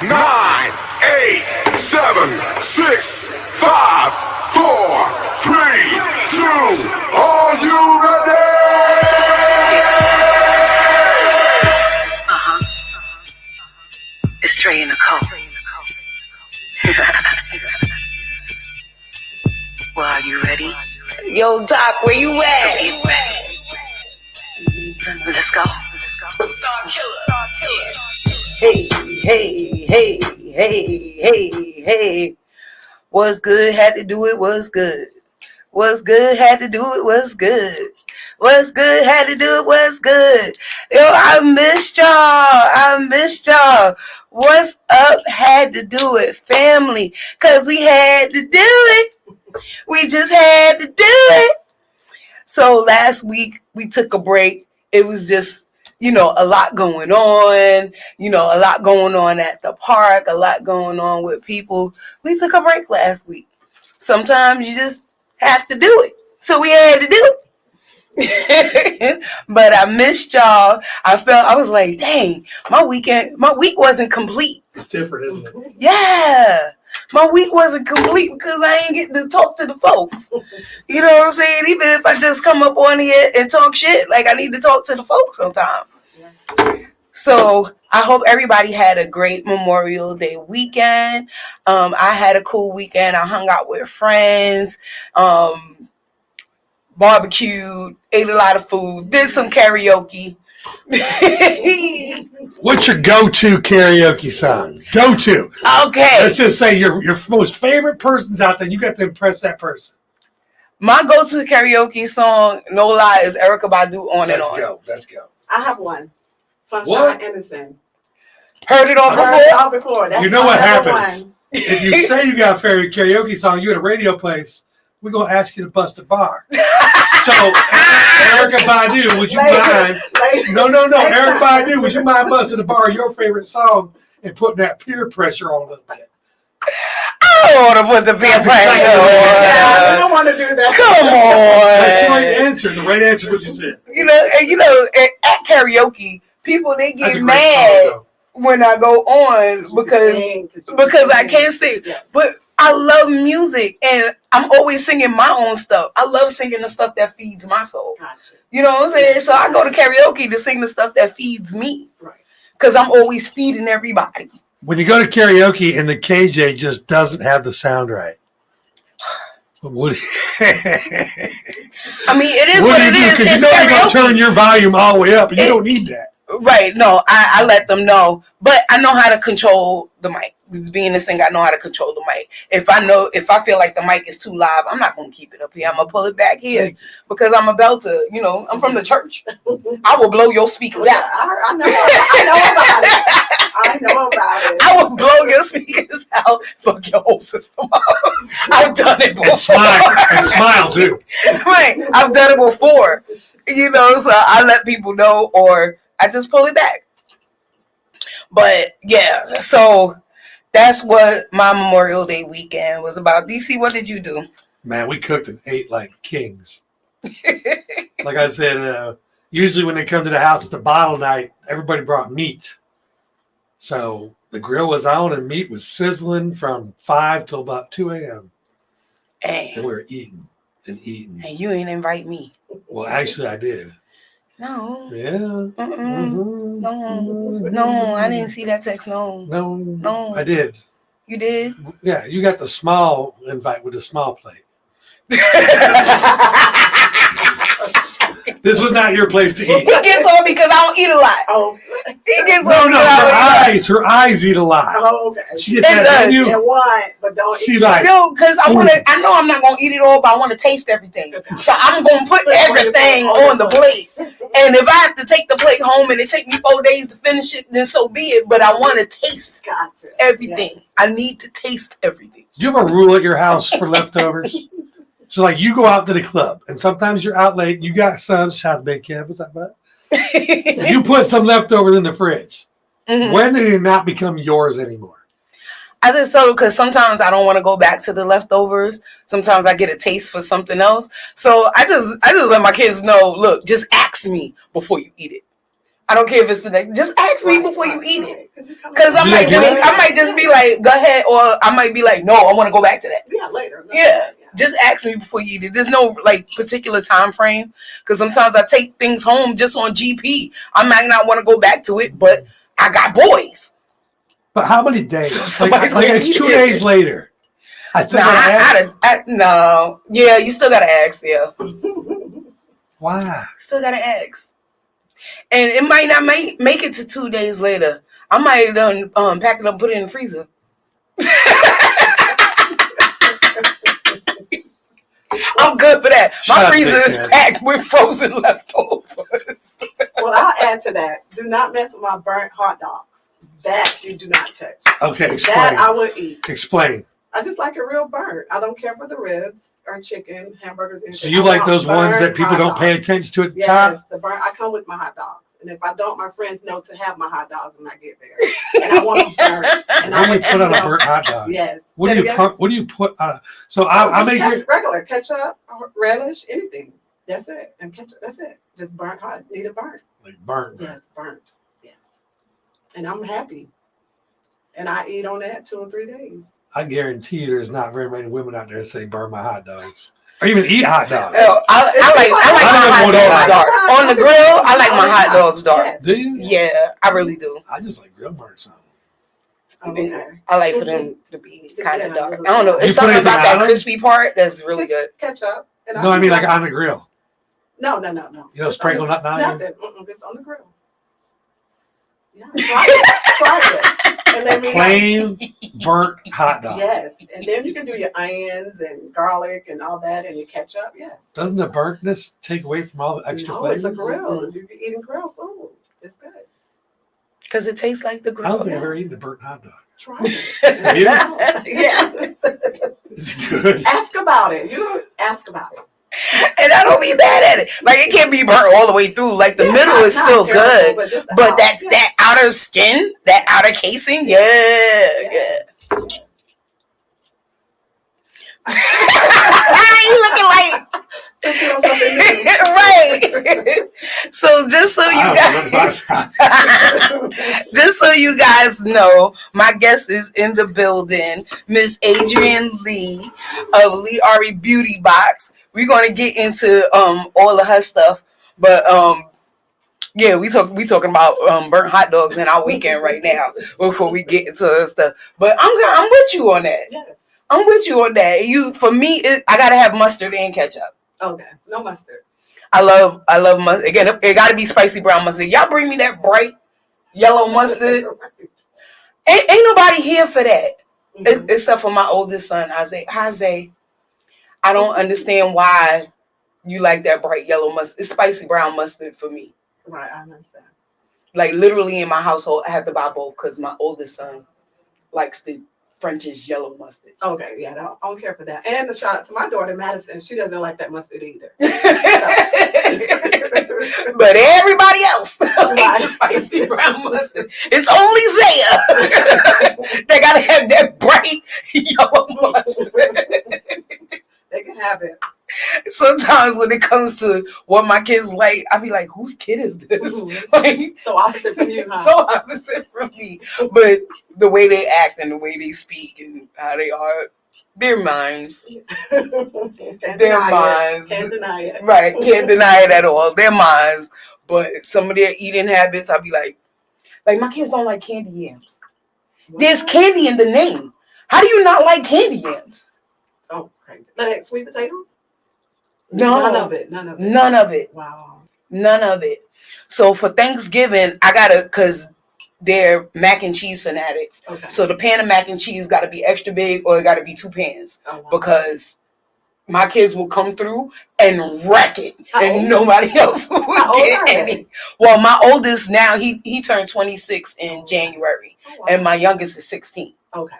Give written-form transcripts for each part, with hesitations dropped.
9, 8, 7, 6, 5, 4, 3, 2. Are you ready? It's Trey and Nicole. Well, are you ready? Yo, Doc, where you at? So get ready. Let's go. Hey, hey, hey, hey, hey, hey. What's good? Had to do it. What's good? What's good? Had to do it. What's good? What's good? Had to do it. What's good? Yo, I missed y'all. What's up? Had to do it, family. Because we had to do it. We just had to do it. So last week we took a break. It was just, a lot going on. A lot going on at the park. A lot going on with people. We took a break last week. Sometimes you just have to do it. So we had to do it. But I missed y'all. I was like, dang, my week wasn't complete. It's different, isn't it? Yeah. My week wasn't complete because I ain't getting to talk to the folks. You know what I'm saying? Even if I just come up on here and talk shit, like I need to talk to the folks sometimes. So I hope everybody had a great Memorial Day weekend. I had a cool weekend. I hung out with friends, barbecued, ate a lot of food, did some karaoke. What's your go-to karaoke song? Go-to. Okay. Let's just say your most favorite person's out there. You got to impress that person. My go-to karaoke song, no lie, is Erykah Badu, On and On. Let's go. I have one. Sunshine What? Innocent. Heard it all Before. That's You know what number happens? one. If you say you got a favorite karaoke song, you at a radio place, we're going to ask you to bust a bar. So, Erykah Badu, would you mind? No. Erykah Badu, would you mind busting a bar of your favorite song and putting that peer pressure on a little bit? I don't want to put the peer pressure on. I don't want to do that. Come That's the on. right answer. The right answer is what you said. At karaoke, people, they That's a get great mad song, when I go on because I can't sing. Yeah. But I love music and I'm always singing my own stuff. I love singing the stuff that feeds my soul. Gotcha. You know what I'm saying? So I go to karaoke to sing the stuff that feeds me. Right. Because I'm always feeding everybody. When you go to karaoke and the KJ just doesn't have the sound right, what I mean, it is what it is. Because It's you know you're going to karaoke. turn your volume all the way up, and you don't need that. Right. No, I let them know. But I know how to control the mic. Being a singer, I know how to control the mic. If I feel like the mic is too loud, I'm not going to keep it up here. I'm going to pull it back here because I'm about to, I'm from the church. I will blow your speakers out. I know about it. I will blow your speakers out. Fuck your whole system up. I've done it before. And smile too. Right. I've done it before. So I let people know or I just pull it back. But yeah, so that's what my Memorial Day weekend was about. DC, what did you do? Man, we cooked and ate like kings. Like I said, usually when they come to the house, it's the bottle night. Everybody brought meat. So the grill was on and meat was sizzling from 5 till about 2 a.m. Hey. And we were eating and eating. And you ain't invite me. Well, actually, I did. No. Yeah. Mm-hmm. No, I didn't see that text. No. No. I did. You did? Yeah, you got the small invite with the small plate. This was not your place to eat. He gets on because I don't eat a lot. Oh, He gets No, on because her eyes eat a lot. oh, okay. She gets It that does. menu. And one, but don't She eat. like, Yo, because I know I'm not gonna eat it all, but I want to taste everything. So I'm gonna put everything on the plate. And if I have to take the plate home and it take me 4 days to finish it, then so be it. But I want to taste Gotcha. everything. Yeah. I need to taste everything. do you have a rule at your house for leftovers? So like you go out to the club and sometimes you're out late. You got sons, shout out Big Kev, what's that about? You put some leftovers in the fridge. Mhm. When did it not become yours anymore? I just told her because sometimes I don't want to go back to the leftovers. Sometimes I get a taste for something else. So I just let my kids know, look, just ask me before you eat it. I don't care if it's the next. Just ask me before you eat it. Because I I might just be like, go ahead, or I might be like, no, I want to go back to that. Yeah, later. Yeah. Just ask me before you eat it. There's no like particular time frame because sometimes I take things home just on GP. I might not want to go back to it, but I got boys. But how many days? So like it's 2 days later. I still gotta ask? No. Yeah, you still gotta ask. Yeah. Why? Still gotta ask. And it might not make it to 2 days later. I might pack it up, put it in the freezer. I'm good for that. My freezer is packed with frozen leftovers. Well, I'll add to that. Do not mess with my burnt hot dogs. That you do not touch. Okay, explain. That I would eat. Explain. I just like it real burnt. I don't care for the ribs or chicken, hamburgers, anything. So you like those ones that people don't pay attention to at the top? Yes, the burnt. I come with my hot dogs. And if I don't, my friends know to have my hot dogs when I get there. And I want them burnt. And I only put on a burnt hot dog. Yes. What do you put on? So I make it regular ketchup, relish, anything. That's it. And ketchup. That's it. Just burnt hot. Need it burnt. Like burnt. Yes, burnt. Yes. And I'm happy. And I eat on that 2 or 3 days. I guarantee you, there's not very many women out there that say burn my hot dogs or even eat hot dogs. I like my hot dogs dark. On the grill, I like my hot dogs dark. Do you? Yeah, I really do. I just like grill burnt something. Okay. I like for them to be kind of dark. I don't know. It's something anything about that on them? crispy part that's really Just good. Ketchup. And No, I mean like on the grill. No. You know, Just sprinkle on nothing on Nothing. you? Just on the grill. Yeah, try it. Try it. And let me Plain burnt hot dog. Yes. And then you can do your onions and garlic and all that and your ketchup. Yes. Doesn't the burntness take away from all the extra No, flavor? it's a grill. You're eating grill food. It's good. Because it tastes like the I don't grill. think I've ever eaten a burnt hot dog. Try it. Yes. It's good. Ask about it. You ask about it. And I don't be bad at it. Like it can't be burnt all the way through. Like the middle is still good. But that outer skin, that outer casing, yeah. You looking like right. So just so you guys know, my guest is in the building, Miss Adriene Lee of Lee Ari Beauty Box. We're gonna get into all of her stuff, but yeah, we talking about burnt hot dogs in our weekend right now before we get into her stuff. But I'm with you on that. Yes. I'm with you on that. For me, I gotta have mustard and ketchup. Okay. No mustard. I love mustard. Again, it gotta be spicy brown mustard. Y'all bring me that bright yellow mustard. Ain't nobody here for that, except for my oldest son, Isaiah. I don't understand why you like that bright yellow mustard. It's spicy brown mustard for me. Right, I understand. Like literally in my household, I have to buy both because my oldest son likes the French's yellow mustard. Okay, yeah, I don't care for that. And a shout out to my daughter Madison, she doesn't like that mustard either. But everybody else likes the spicy brown mustard. It's only Zaya that gotta have that bright yellow mustard. They can have it. Sometimes when it comes to what my kids like, I be like, whose kid is this? Like, so opposite from you, huh? So opposite from me. But the way they act and the way they speak and how they are, they're minds. They're minds. Can't deny it. Right, can't deny it at all. They're minds. But some of their eating habits, I'll be like my kids don't like candy yams. What? There's candy in the name. How do you not like candy yams? Oh, crazy. Like sweet potatoes? No. None of it. None of it. Wow. None of it. So for Thanksgiving, I gotta, cause they're mac and cheese fanatics. Okay. So the pan of mac and cheese gotta be extra big or it gotta be 2 pans. Oh, wow. Because my kids will come through and wreck it. And nobody else will get any. Well, my oldest now, he turned 26 in January. Oh, wow. And my youngest is 16. Okay.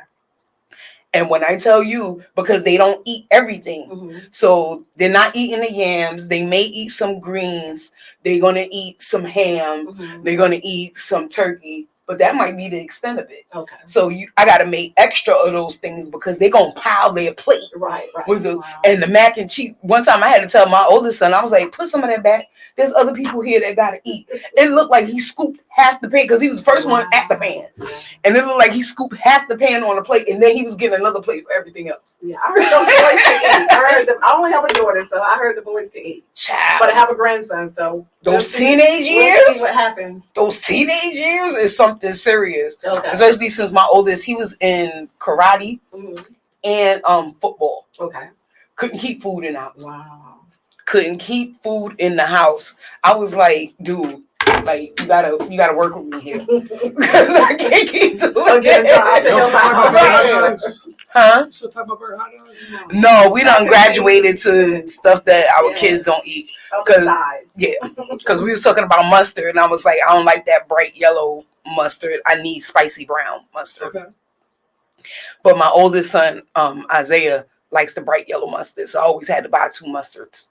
And when I tell you, because they don't eat everything, so they're not eating the yams. They may eat some greens. They're going to eat some ham. They're going to eat some turkey. but that might be the extent of it. Okay. So I got to make extra of those things because they're going to pile their plate. Right. With and the mac and cheese. One time I had to tell my oldest son, I was like, put some of that back. There's other people here that got to eat. It looked like he scooped half the pan because he was the first one at the pan. And it looked like he scooped half the pan on the plate and then he was getting another plate for everything else. Yeah, I heard those boys can eat. I only have a daughter, so I heard the boys can eat. Child. But I have a grandson, so those teenage years, we'll see what happens. Those teenage years is something serious. Okay. Especially since my oldest, he was in karate and football. Okay. Couldn't keep food in the house. Wow. Couldn't keep food in the house. I was like, dude, like you gotta work with me here because I can't keep doing it. Huh? Still talking about hot dogs? No, we done graduated to stuff that our kids don't eat. Because we was talking about mustard, and I was like, I don't like that bright yellow mustard. I need spicy brown mustard. Okay. But my oldest son, Isaiah, likes the bright yellow mustard, so I always had to buy 2 mustards.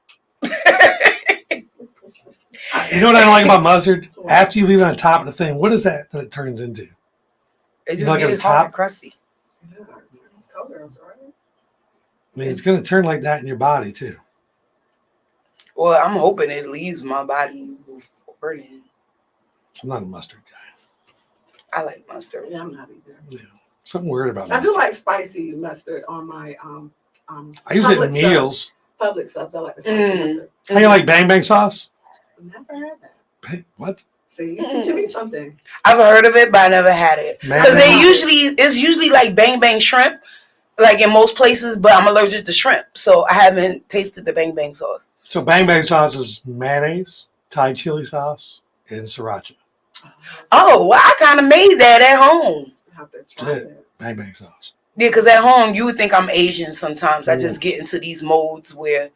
You know what I don't like about mustard? After you leave it on top of the thing, what is that it turns into? It just gets hard and crusty. I mean, it's going to turn like that in your body, too. Well, I'm hoping it leaves my body burning. I'm not a mustard guy. I like mustard. Yeah, I'm not either. Yeah. Something weird about I mustard. do like spicy mustard on my I use it in meals. Public subs. I like the spicy mustard. How you like bang bang sauce? Never had that. Bang, what? See, you're teaching me something. I've heard of it, but I never had it. Because it's usually like bang bang shrimp, like in most places, but I'm allergic to shrimp, so I haven't tasted the bang bang sauce. So bang bang sauce is mayonnaise, Thai chili sauce, and sriracha. Oh, well, I kind of made that at home. I have to try it. Bang bang sauce. Yeah, because at home you would think I'm Asian sometimes. I just get into these modes where,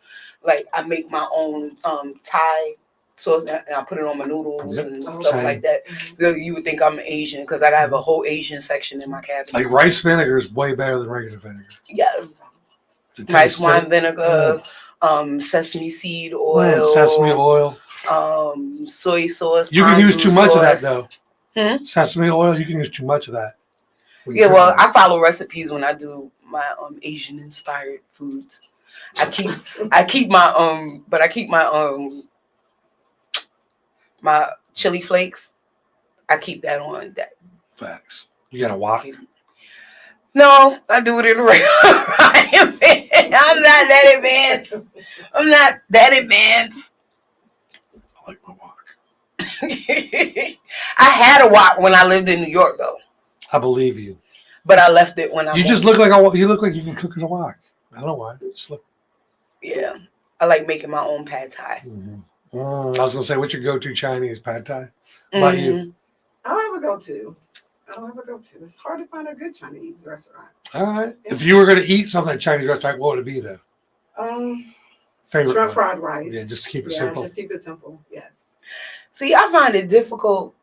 like, I make my own Thai sauce and I put it on my noodles and stuff like that. So you would think I'm Asian because I have a whole Asian section in my cabinet. Like rice vinegar is way better than regular vinegar. Yes. Rice wine vinegar, sesame seed oil. Sesame oil. Soy sauce. You can use too much of that though. Hmm? Sesame oil, you can use too much of that. Yeah, well, I follow recipes when I do my Asian inspired foods. I keep my chili flakes. I keep that on that. Facts. You got to wok. No, I do it in a regular frying pan. I'm not that advanced. I like my wok. I had a wok when I lived in New York, though. I believe you. But I left it when I. You just look like you can cook in a wok. I don't know why. Just look. Yeah, I like making my own pad thai. Mm-hmm. I was gonna say, what's your go-to Chinese pad thai? How about you? I don't have a go-to. It's hard to find a good Chinese restaurant. All right. If you were gonna eat something at a Chinese restaurant, what would it be though? Favorite shrimp fried rice. Yeah, just keep it simple. Just keep it simple. Yes. See, I find it difficult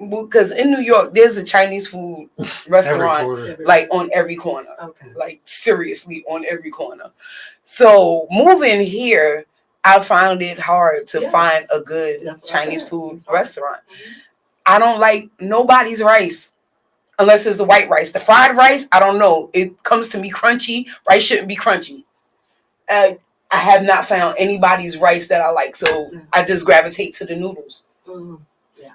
because in New York, there's a Chinese food restaurant like on every corner. Okay. Like seriously on every corner. So moving here, I found it hard to find a good Chinese food restaurant. I don't like nobody's rice unless it's the white rice. The fried rice, I don't know. It comes to me crunchy. Rice shouldn't be crunchy. I have not found anybody's rice that I like, so I just gravitate to the noodles.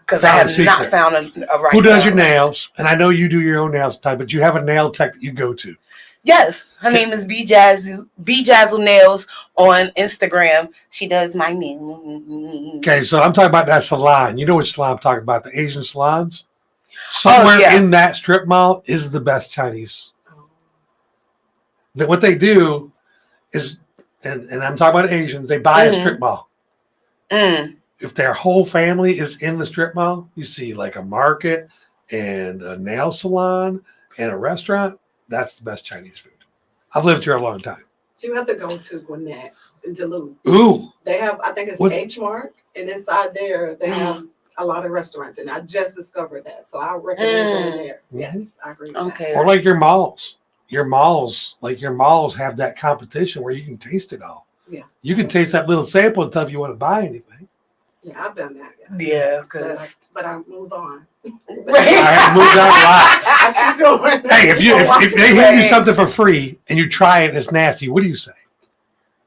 Because I have not found a rice. Who does your nails? And I know you do your own nails type, but you have a nail tech that you go to. Yes, her name is B Jazzle Nails on Instagram. She does my nails. Okay, so I'm talking about that salon. You know which salon I'm talking about? The Asian salons. Somewhere in that strip mall is the best Chinese. What they do is, and I'm talking about Asians, they buy a strip mall. If their whole family is in the strip mall, you see like a market and a nail salon and a restaurant. That's the best Chinese food. I've lived here a long time. So you have to go to Gwinnett in Duluth. Ooh. They have, I think it's H Mart, and inside there they have a lot of restaurants, and I just discovered that. So I recommend going there. Yes, I agree with that. Or like your malls. Your malls have that competition where you can taste it all. Yeah. You can taste that little sample until if you want to buy anything. Yeah, I've done that. Yeah, because but I move on. have moved on a lot. I keep going. Hey, if they hand you something for free and you try it and it's nasty, what do you say?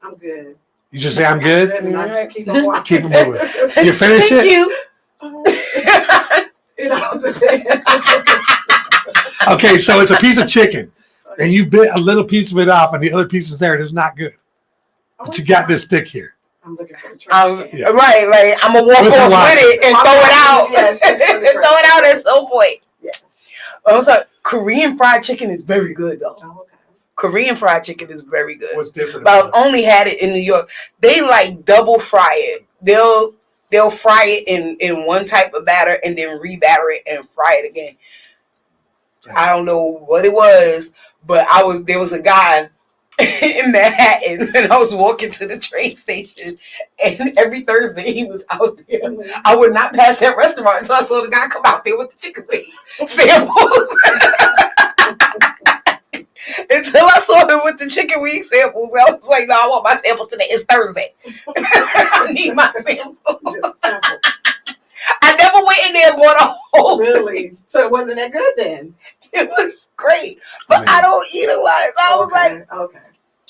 I'm good. You just say I'm good. And I just keep on walking. Keep it moving. You finish Thank it. you. It all depends. Okay, so it's a piece of chicken, and you bit a little piece of it off, and the other piece is there. It is not good. But you got this stick here. I'm looking for a trash can. Yeah. Right. I'm gonna walk With the off line. with it and throw it out. Yes, and throw it out at some point. Yes. I'm sorry. Korean fried chicken is very good though. Oh, okay. Korean fried chicken is very good. What's different? But I've About it? only had it in New York. They like double fry it. They'll fry it in one type of batter and then rebatter it and fry it again. I don't know what it was, but there was a guy in Manhattan and I was walking to the train station and every Thursday he was out there. I would not pass that restaurant, so I saw the guy come out there with the chicken wing samples. Until I saw him with the chicken wing samples, I was like, no, I want my sample today. It's Thursday. I need my sample. Just sample. I never went in there and bought a whole. Really? So it wasn't that good then? It was great. But I don't eat a lot. So I was like, okay.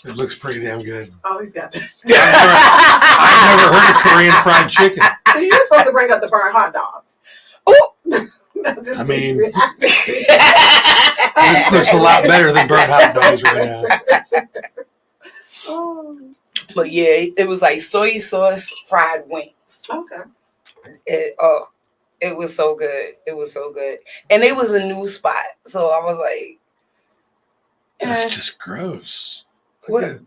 It looks pretty damn good. Oh, he's got this. I've never heard of Korean fried chicken. So you're supposed to bring up the burnt hot dogs. oh. I mean, this looks a lot better than burnt hot dogs right now. Oh, But yeah, it was like soy sauce fried wings. okay. It was so good. It was so good. And it was a new spot. So I was like, That's just gross. what?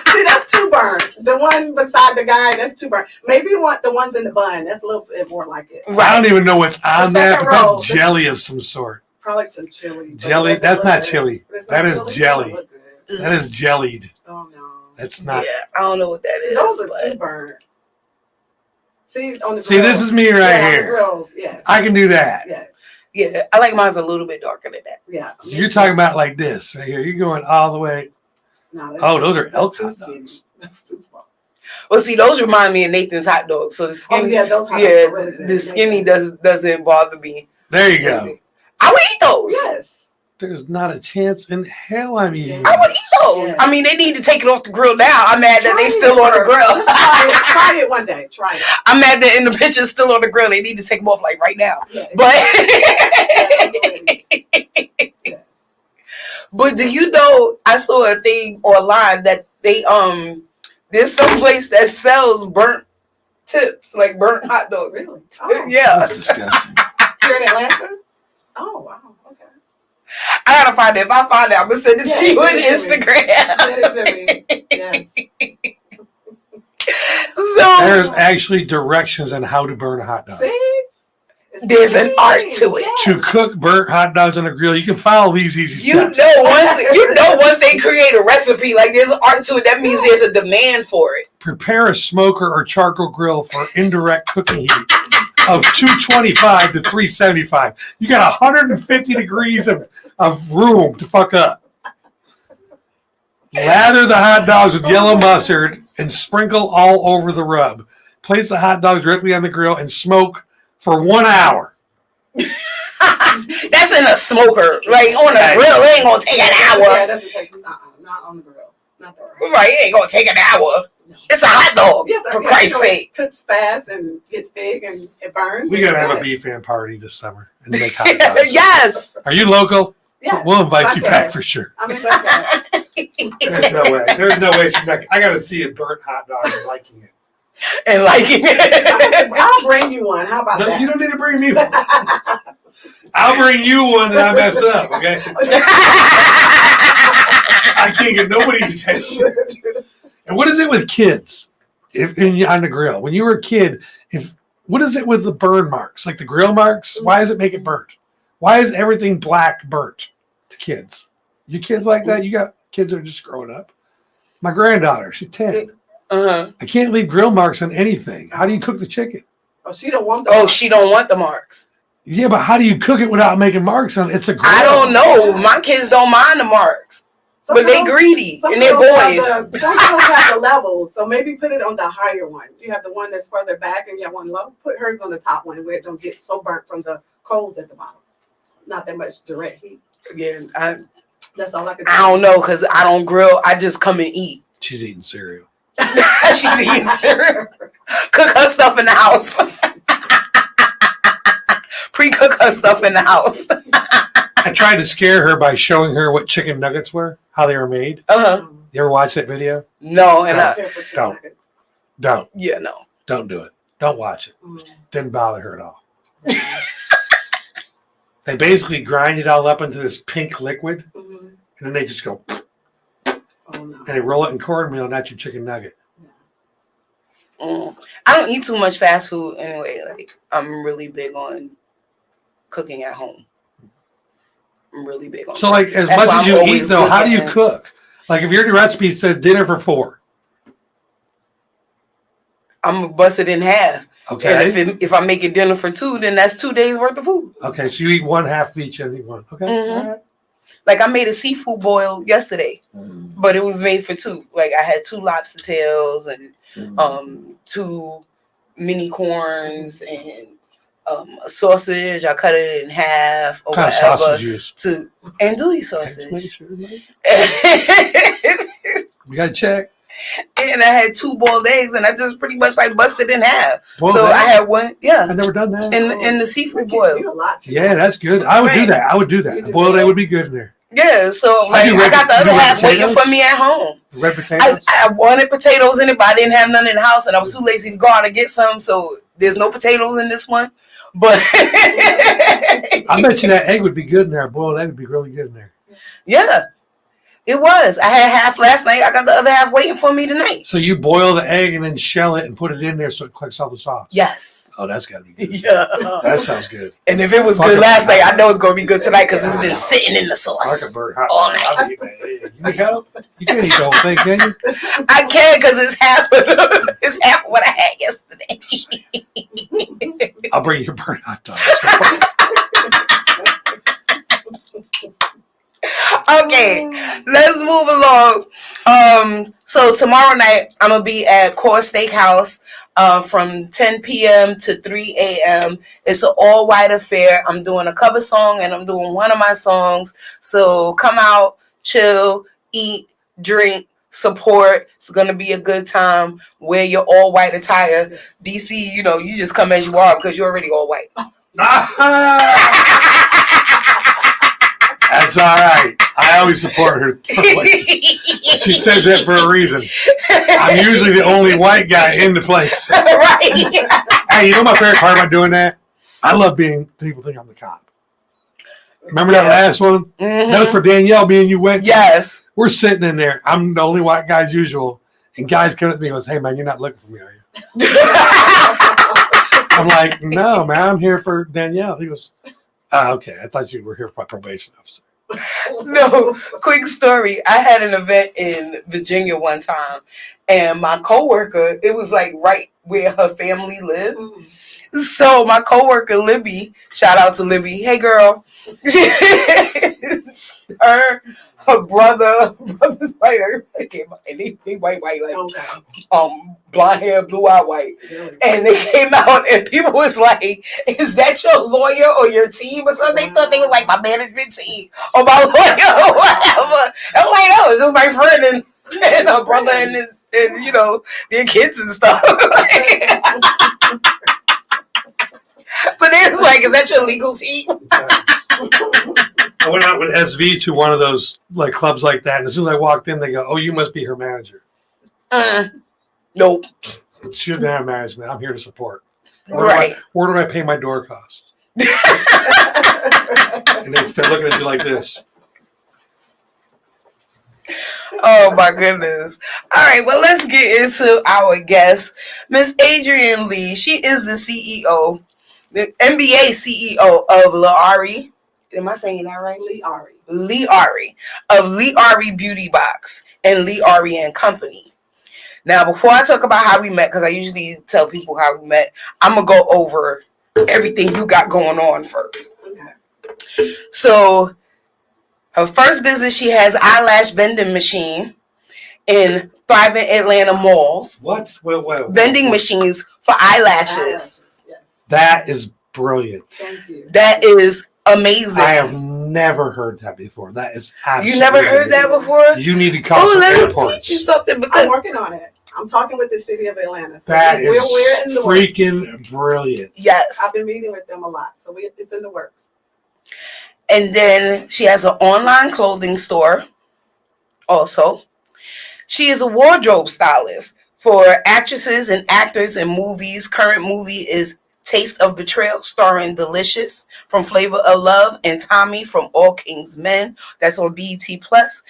See, that's too burnt. The one beside the guy, that's too burnt. Maybe you want the ones in the bun. That's a little bit more like it. I don't even know what's on The that, second but row. that's jelly of some sort. Probably some chili. but Jelly? it doesn't That's look not good. chili. It's That not is chili, it jelly. doesn't look good. That is jellied. Oh no. That's not. Yeah, I don't know what that is. Those are but- too burnt. See, on the See, this grills. is me right Yeah, on the here. grills, yes. I can do that. Yes. Yeah, I like mine's a little bit darker than that. Yeah. So you're talking about like this right here. You're going all the way. No, that's Oh, those are that's elk too hot skinny. dogs. That's too small. Well, see, those remind me of Nathan's hot dogs. So the Oh skinny, yeah, those hot dogs yeah, are really good. the skinny doesn't bother me. There you go. I would eat those. Yes. There's not a chance in hell I'm eating. I would eat those. Yeah. I mean, they need to take it off the grill now. I'm mad that Try they still it on the first. grill. Just try it one day. Try it. I'm mad that in the picture's still on the grill. They need to take them off like right now. Yeah. But Yeah. but do you know? I saw a thing online that they there's some place that sells burnt tips, like burnt hot dog. Really? Oh. Yeah, That's disgusting. Here in Atlanta? Oh wow. Okay. I gotta find it. If I find it, I'm gonna send it to Yeah, you on send it to me. Instagram. Send it to me. Yes. So There's actually directions on how to burn a hot dog. See? It's There's an clean. art to it. Yes. To cook burnt hot dogs on a grill, you can follow these easy you steps. know once they create a recipe, like there's an art to it, that means there's a demand for it. Prepare a smoker or charcoal grill for indirect cooking heat of 225 to 375. You got 150 degrees of room to fuck up. Lather the hot dogs with yellow mustard and sprinkle all over the rub. Place the hot dogs directly on the grill and smoke for 1 hour. That's in a smoker. Like on a grill, it ain't gonna take an Yeah, hour. it doesn't take not on the grill. Not the grill. Right, it ain't gonna take an hour. It's a hot dog, Yes, for yeah, Christ's sake. It cooks fast and gets big and it burns. We gotta have a Good. BFAM party this summer and make hot dogs. Yes. Are you local? Yeah. We'll invite you Okay. back for sure. I'm in Buckhead. There's no way. There's no way she's not. I gotta see a burnt hot dog and liking it. And liking it. I'll bring you one. How about No, that? you don't need to bring me one. I'll bring you one that I mess up, okay? I can't get nobody to eat that shit. And what is it with kids on the grill? When you were a kid, what is it with the burn marks? Like the grill marks? Why does it make it burnt? Why is everything black burnt to kids? You kids like that? You got kids that are just growing up? My granddaughter, she's 10. Uh-huh. I can't leave grill marks on anything. How do you cook the chicken? Oh, she don't want the Oh, she don't want the marks. Yeah, but how do you cook it without making marks on it? It's a grill. I don't know. My kids don't mind the marks. But they greedy and they're boys. Some girls have the levels, so maybe put it on the higher one. You have the one that's further back and you have one low. Put hers on the top one where it don't get so burnt from the coals at the bottom. Not that much direct heat. Yeah, That's all I can I don't know because I don't grill. I just come and eat. She's eating cereal. She's eating cereal. Cook her stuff in the house. Pre-cook her stuff in the house. I tried to scare her by showing her what chicken nuggets were, how they were made. Uh-huh. You ever watch that video? No, and Don't. Yeah, no. Don't do it. Don't watch it. Didn't bother her at all. They basically grind it all up into this pink liquid, and then they just go, and they roll it in cornmeal, and that's your chicken nugget. I don't eat too much fast food anyway. Like, I'm really big on cooking at home. I'm really big on So, like, as much as you eat, though, how do you cook? Like, if your recipe says dinner for 4. I'm going to bust it in half. Okay. And if I make it dinner for 2, then that's 2 days worth of food. Okay, so you eat one half of each and eat one. Okay. Mm-hmm. All right. Like, I made a seafood boil yesterday, but it was made for 2. Like, I had 2 lobster tails and 2 mini corns and a sausage. I cut it in half or What kind of sausage you use? Andouille sausage. Sure, we got to check. And I had 2 boiled eggs, and I just pretty much like busted in half. Boiled so eggs? I had one, I've never done that. in the seafood boil. Yeah, that's good. I would do that. I would do that. Boiled egg would be good in there. Yeah, so like I got the other half waiting for me at home. Red potatoes? I wanted potatoes in it, but I didn't have none in the house, and I was too lazy to go out and get some. So there's no potatoes in this one. But I bet you that egg would be good in there. A boiled egg would be really good in there. Yeah, it was. I had half last night. I got the other half waiting for me tonight. So you boil the egg and then shell it and put it in there so it collects all the sauce. Yes. Oh, that's got to be good. Yeah. That sounds good. And if it was good last night, I know it's going to be good tonight because it's been sitting in the sauce. Zuckerberg, all night. I'll eat that egg. You need help? You can't eat the whole thing, can you? I can because it's half of what I had yesterday. I'll bring you a burnt hot dog. Okay, let's move along. So tomorrow night I'm gonna be at Core Steakhouse from 10 p.m. to 3 a.m. It's an all-white affair. I'm doing a cover song and I'm doing one of my songs. So come out, chill, eat, drink, support. It's gonna be a good time. Wear your all-white attire. DC, you know, you just come as you are because you're already all white. That's all right. I always support her. She says that for a reason. I'm usually the only white guy in the place. Right. Hey, you know my favorite part about doing that? I love people think I'm the cop. Remember that last one? Mm-hmm. That was for Danielle. Me and you went. Yes. We're sitting in there. I'm the only white guy as usual. And guys come at me and goes, "Hey, man, you're not looking for me, are you?" I'm like, "No, man, I'm here for Danielle." He goes, "Okay, I thought you were here for my probation officer." No, quick story. I had an event in Virginia one time, and my coworker, it was like right where her family lived. So my coworker Libby, shout out to Libby. Hey girl, her brother's white. And they white like blonde hair, blue eye white. And they came out and people was like, "Is that your lawyer or your team or something?" They thought they was like my management team or my lawyer or whatever. I'm like, "No, it's just my friend and her brother and you know their kids and stuff." But they was like, "Is that your legal team?" I went out with SV to one of those like clubs like that, and as soon as I walked in, they go, "Oh, you must be her manager." Nope. She doesn't have management. I'm here to support. Right. Where do I pay my door costs? And they start looking at you like this. Oh my goodness. All right, well, let's get into our guest, Miss Adriene Lee. She is the CEO, the NBA CEO of Le'Ari. Am I saying that right? Le'Ari of Le'Ari Beauty Box and Le'Ari and Company. Now, before I talk about how we met, because I usually tell people how we met, I'm going to go over everything you got going on first. Okay. So, Her first business, she has eyelash vending machine in thriving Atlanta malls. What? Well. Vending machines for eyelashes. Yes. That is brilliant. Thank you. That is amazing. I have never heard that before. That is absolutely You never heard that before? You need to call Oh, some let me airports. teach you something because I'm working on it. I'm talking with the city of Atlanta. So That is we're in the works. freaking brilliant. yes. I've been meeting with them a lot, so it's in the works. And then she has an online clothing store also. She is a wardrobe stylist for actresses and actors in movies. Current movie is Taste of Betrayal, starring Delicious from Flavor of Love and Tommy from All King's Men. That's on BET Plus.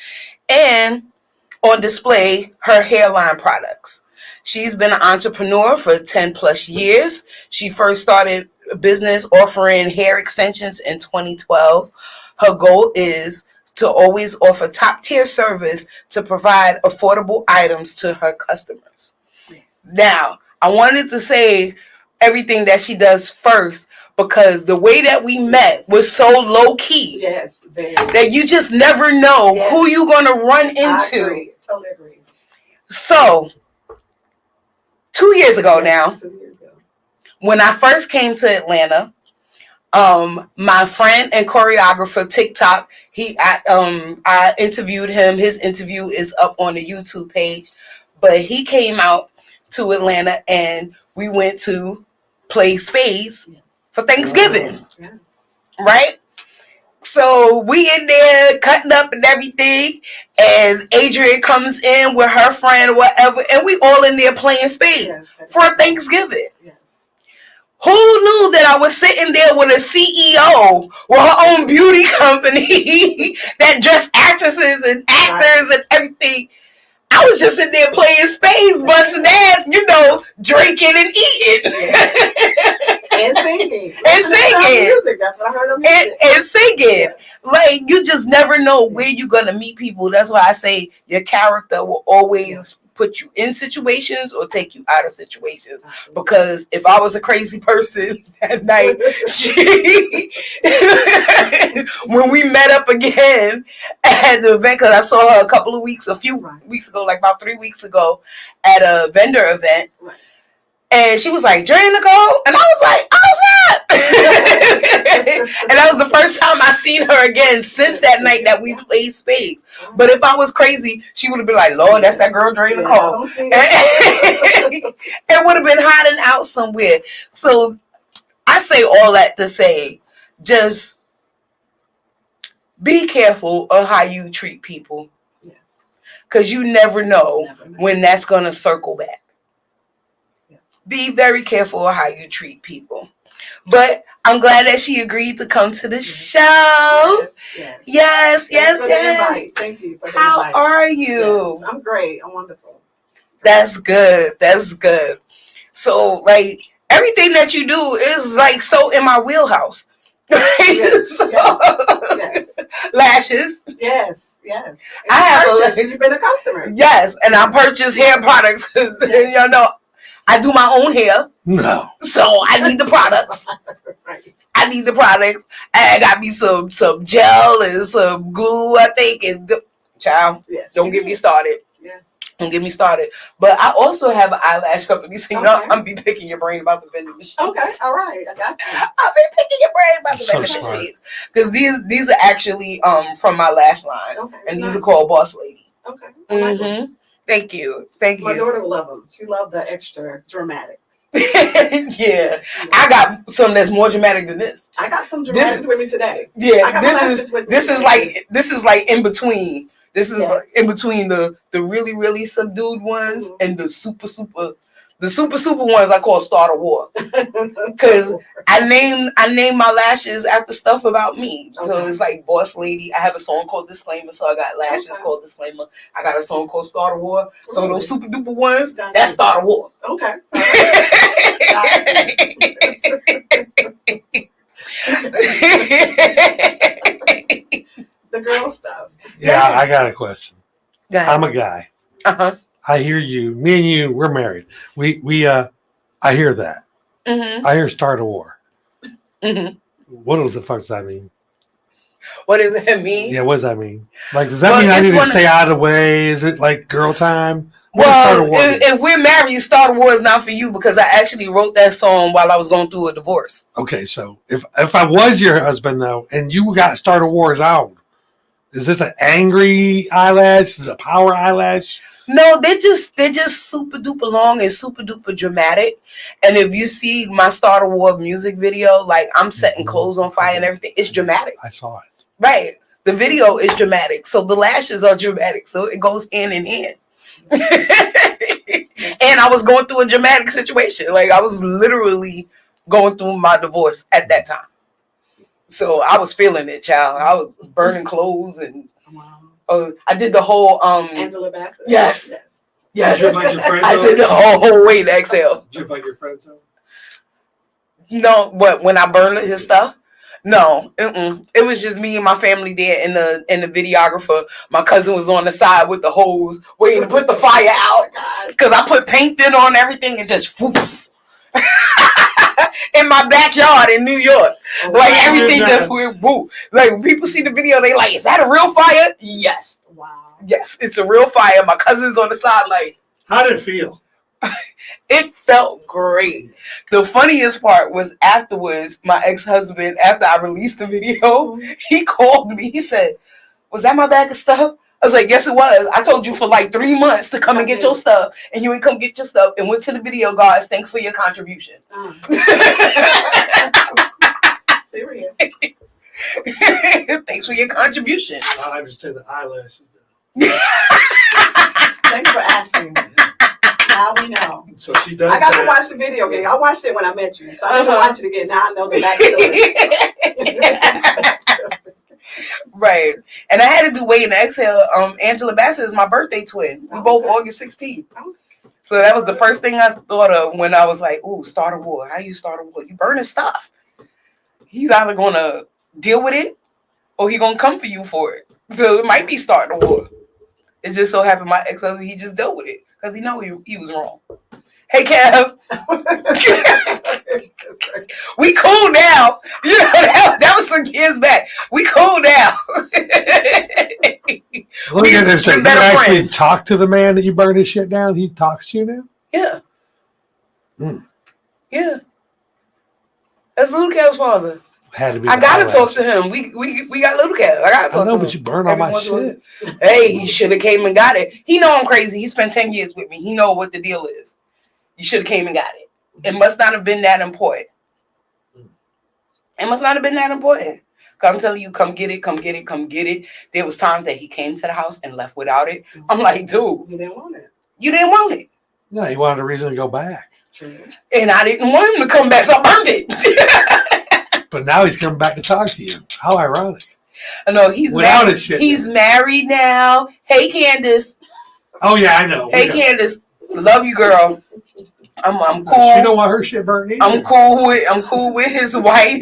And on display, her hairline products. She's been an entrepreneur for 10 plus years. She first started a business offering hair extensions in 2012. Her goal is to always offer top tier service to provide affordable items to her customers. Now, I wanted to say everything that she does first because the way that we met was so low key Yes, very. that you just never know Yes. who you're going to run into. I agree. Totally agree. So, 2 years ago now, 2 years ago. when I first came to Atlanta, my friend and choreographer TikTok, I interviewed him. His interview is up on the YouTube page, but he came out to Atlanta and we went to play spades for Thanksgiving, Yeah. right? So we in there cutting up and everything, and Adrienne comes in with her friend or whatever, and we all in there playing spades for Thanksgiving. Yes. Who knew that I was sitting there with a CEO with her own beauty company that dressed actresses and actors and everything? I was just in there playing spades, busting ass, drinking and eating. And singing. And singing. Music. That's what I heard of music. And singing. Yes. Like, you just never know where you're going to meet people. That's why I say your character will always put you in situations or take you out of situations. Because if I was a crazy person that night, when we met up again at the event, because I saw her a few weeks ago, like about 3 weeks ago, at a vendor event. Right. And she was like, "During the go?" And I was like, "Oh, what's up?" And that was the first time I seen her again since that night that we played spades. But if I was crazy, she would have been like, "Lord, that's that girl during the call." It would have been hiding out somewhere. So I say all that to say, just be careful of how you treat people. Because you never know when that's going to circle back. Be very careful of how you treat people. But I'm glad that she agreed to come to the show. Yes. Thank you for the How invite. are you? Yes, I'm great. I'm wonderful. That's good. So, like, everything that you do is, like, so in my wheelhouse. Yes, yes. Lashes. Yes. And I have you've been a customer. Yes, and I purchase hair products. I do my own hair. No. So I need the products. Right. I got me some gel and some glue, I think. And child, don't get me started. Yes. Don't get me started. But I also have an eyelash company, so I'm be picking your brain about the vending machine. Okay, all right, I got you. I'll be picking your brain about the vending machines because these are actually from my lash line, and these are called Boss Lady. Okay. I like them. Thank you. My daughter will love them. She loved the extra dramatics. Yeah, I got some that's more dramatic than this. I got some dramatics with me today. Yeah, this is like in between. This is like in between the really, really subdued ones and the super ones I call Start a War. Because I named my lashes after stuff about me. So it's like Boss Lady. I have a song called Disclaimer, so I got lashes called Disclaimer. I got a song called Start a War. So those super duper ones, that's Start a War. Okay. The girl stuff. Yeah, I got a question. Go ahead. I'm a guy. I hear you. Me and you, we're married. I hear that. Mm-hmm. I hear Start a War. Mm-hmm. What does the fuck does that mean? What does that mean? Yeah, what does that mean? Like, does that mean I need to stay out of the way? Is it like girl time? Well, if we're married, Star Wars is not for you because I actually wrote that song while I was going through a divorce. Okay, so if I was your husband though, and you got Star Wars out, is this an angry eyelash? Is it a power eyelash? No, they're just super duper long and super duper dramatic. And if you see my Star Wars music video, like I'm setting clothes on fire and everything, it's dramatic. I saw it. Right. The video is dramatic. So the lashes are dramatic. So it goes hand in hand. And I was going through a dramatic situation. Like I was literally going through my divorce at that time. So I was feeling it, child. I was burning clothes and I did the whole Angela Bassett. Yes. Did you invite your friends I over? did the whole way to exhale. Did you invite your friends over? No, what when I burned his stuff? No, it was just me and my family there, and the videographer. My cousin was on the side with the hose, waiting to put the fire out because I put paint thin on everything and just woof. In my backyard in New York, like everything just went woo. Like when people see the video, they like, "Is that a real fire?" Yes. Wow. Yes, it's a real fire. My cousin's on the side, like. How did it feel? It felt great. The funniest part was afterwards, my ex-husband, after I released the video, he called me. He said, "Was that my bag of stuff?" I was like, "Yes, it was. I told you for like 3 months to come and get your stuff, and you ain't come get your stuff." And went to the video, guys. Thanks for your contribution. Serious. Thanks for your contribution. I understand the eyelashes. Thanks for asking. Now we know. So she does. I got to watch the video again. I watched it when I met you, so I'm gonna watch it again. Now I know the backstory. Right. And I had to do Wait and Exhale. Angela Bassett is my birthday twin. We both August 16th. So that was the first thing I thought of when I was like, "Ooh, start a war. How you start a war? You burning stuff." He's either gonna deal with it or he gonna come for you for it. So it might be starting a war. It just so happened my ex-husband, he just dealt with it because he know he was wrong. Hey, Kev. We cool now. You know, that was some years back. We cool now. Let me get this straight. You actually talk to the man that you burned his shit down? He talks to you now? Yeah. Yeah. That's Little Kev's father. Had to be. I gotta talk to him. We got Little Kev. I gotta talk to him. But you burned all my shit. Hey, he should have came and got it. He know I'm crazy. He spent 10 years with me. He know what the deal is. You should have came and got it. It must not have been that important. It must not have been that important. Cause I'm telling you, come get it, come get it, come get it. There was times that he came to the house and left without it. I'm like, dude. You didn't want it. You didn't want it. No, he wanted a reason to go back. True. And I didn't want him to come back, so I burned it. But now he's coming back to talk to you. How ironic. I know he's without married. his shit. He's married now. Hey, Candace. Oh yeah, I know. Hey, Candace. Love you, girl. I'm cool. She don't want her shit burnt either. I'm cool with his wife.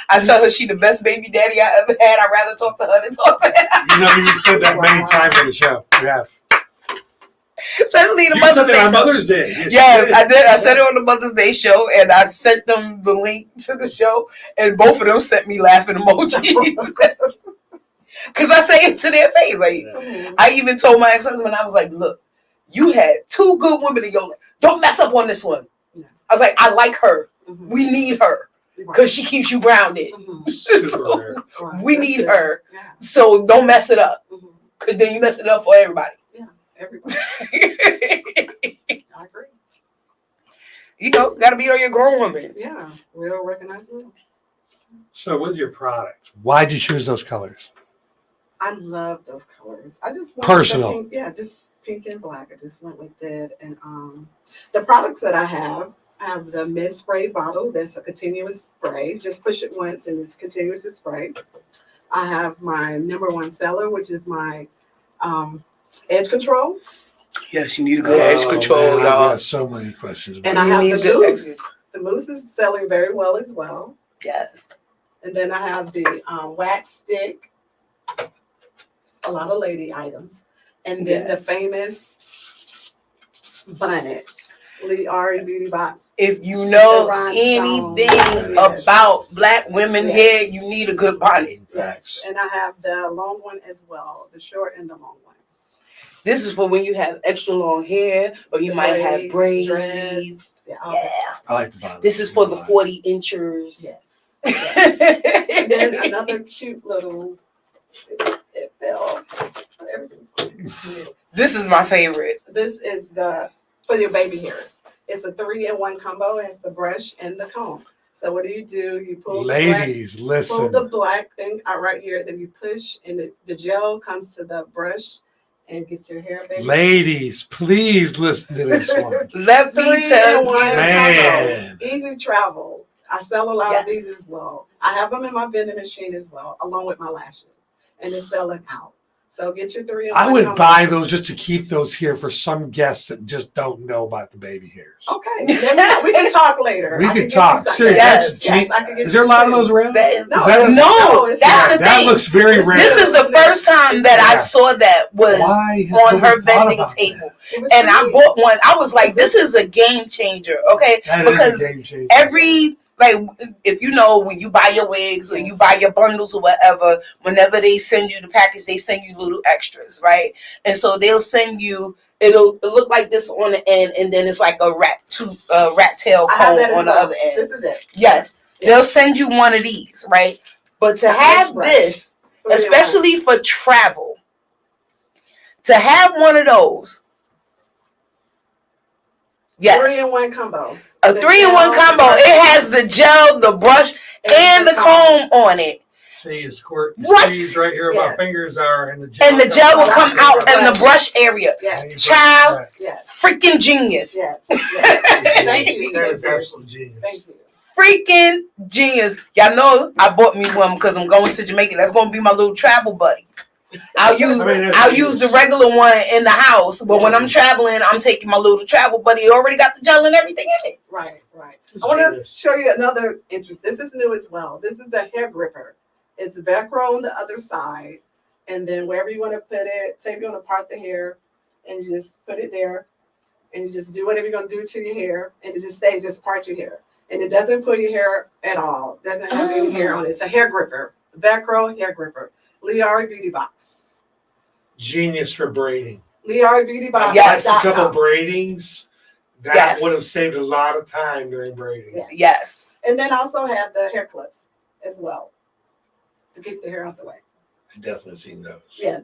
I tell her she the best baby daddy I ever had. I'd rather talk to her than talk to him. You know, you've said that many times on the show. You have. Especially the You Mother's said Day. that on Mother's Day. Yes, I did. I said it on the Mother's Day show, and I sent them the link to the show, and both of them sent me laughing emojis. Because I say it to their face. Like, I even told my ex-husband, I was like, look, you had 2 good women in your life. Don't mess up on this one. I was like, I like her. We need her. Because she keeps you grounded. So, we need her. So don't mess it up. Because then you mess it up for everybody. Everybody. I agree. You know, got to be on your grown woman. Yeah, real recognizable. So with your product, why'd you choose those colors? I love those colors. I just went Personal. With the pink, just pink and black. I just went with it. And the products that I have the mist spray bottle. That's a continuous spray. Just push it once and it's continuous to spray. I have my #1 seller, which is my edge control. Yes, you need a good edge control, man, y'all. I've got so many questions. And I have the mousse. The mousse is selling very well as well. Yes. And then I have the wax stick. A lot of lady items. And then the famous bonnets, Lee Ari Beauty Box. If you know rhinestone. anything Yes. about black women Yes. hair, you need a good bonnet. Yes. And I have the long one as well, the short and the long one. This is for when you have extra long hair, or you The might have braids. dreads. Yeah. I like the bonnet. This is for the 40 inchers. Yes. And then another cute little, it fell. Everything's good. This is my favorite. This is for your baby hairs. It's a 3-in-1 combo. It has the brush and the comb. So what do? You pull Ladies, pull listen. the black thing out right here. Then you push, and the gel comes to the brush and get your hair, baby. Ladies, please listen to this one. Let me tell 3-in-1 you. Man. combo. Easy travel. I sell a lot Yes. of these as well. I have them in my vending machine as well, along with my lashes, and it's selling out. So get your 3-in-1. I would combo. buy those just to keep those here for some guests that just don't know about the baby hairs. Okay, then we can talk later. We I can give you talk. some- Seriously, Yes, that's yes, I can get is there a you lot of two. those around? That is, No, Is that no, that's the that thing. looks very rare. This is the first time that I Yeah. saw that was Why has on her nobody thought vending about table. It was And I free. bought one. I was like, this is a game changer, okay? That? That Because is a game changer. every, like, if you know, when you buy your wigs or you buy your bundles or whatever, whenever they send you the package, they send you little extras, right? And so they'll send you, it'll look like this on the end, and then it's like a rat tail I have comb that as on the well. other end. This is it. Yes, they'll send you one of these, right? But to have Right. this, 3-in-1. especially for travel, to have one of those, yes, 3-in-1 combo. a The 3-in-1 gel, combo. the It has the gel, the brush, and the comb on it, See, you squirt, you What? squeeze right here where my Yes. fingers are, and the gel, and the gel will comes come out in the brush area. Yes, Child, yes, freaking genius. yes, yes. Thank you. That is absolute genius. Thank you. Freaking genius. Y'all know I bought me one because I'm going to Jamaica. That's going to be my little travel buddy. I'll use the regular one in the house, but when I'm traveling, I'm taking my little travel buddy. It already got the gel and everything in it. Right, right. It's I want to genius. show you another interest. This is new as well. This is the hair gripper. It's Velcro on the other side, and then wherever you want to put it, say you want to part the hair, and you just put it there, and you just do whatever you're going to do to your hair, and it just part your hair. And it doesn't pull your hair at all. It doesn't have any hair on it. It's a hair gripper. Velcro hair gripper. Liari Beauty Box. Genius for braiding. Liari Beauty Box. Yes. That's a couple braidings. That Yes. would have saved a lot of time during braiding. Yeah. Yes. And then also have the hair clips as well to keep the hair out the way. I've definitely seen those. Yeah.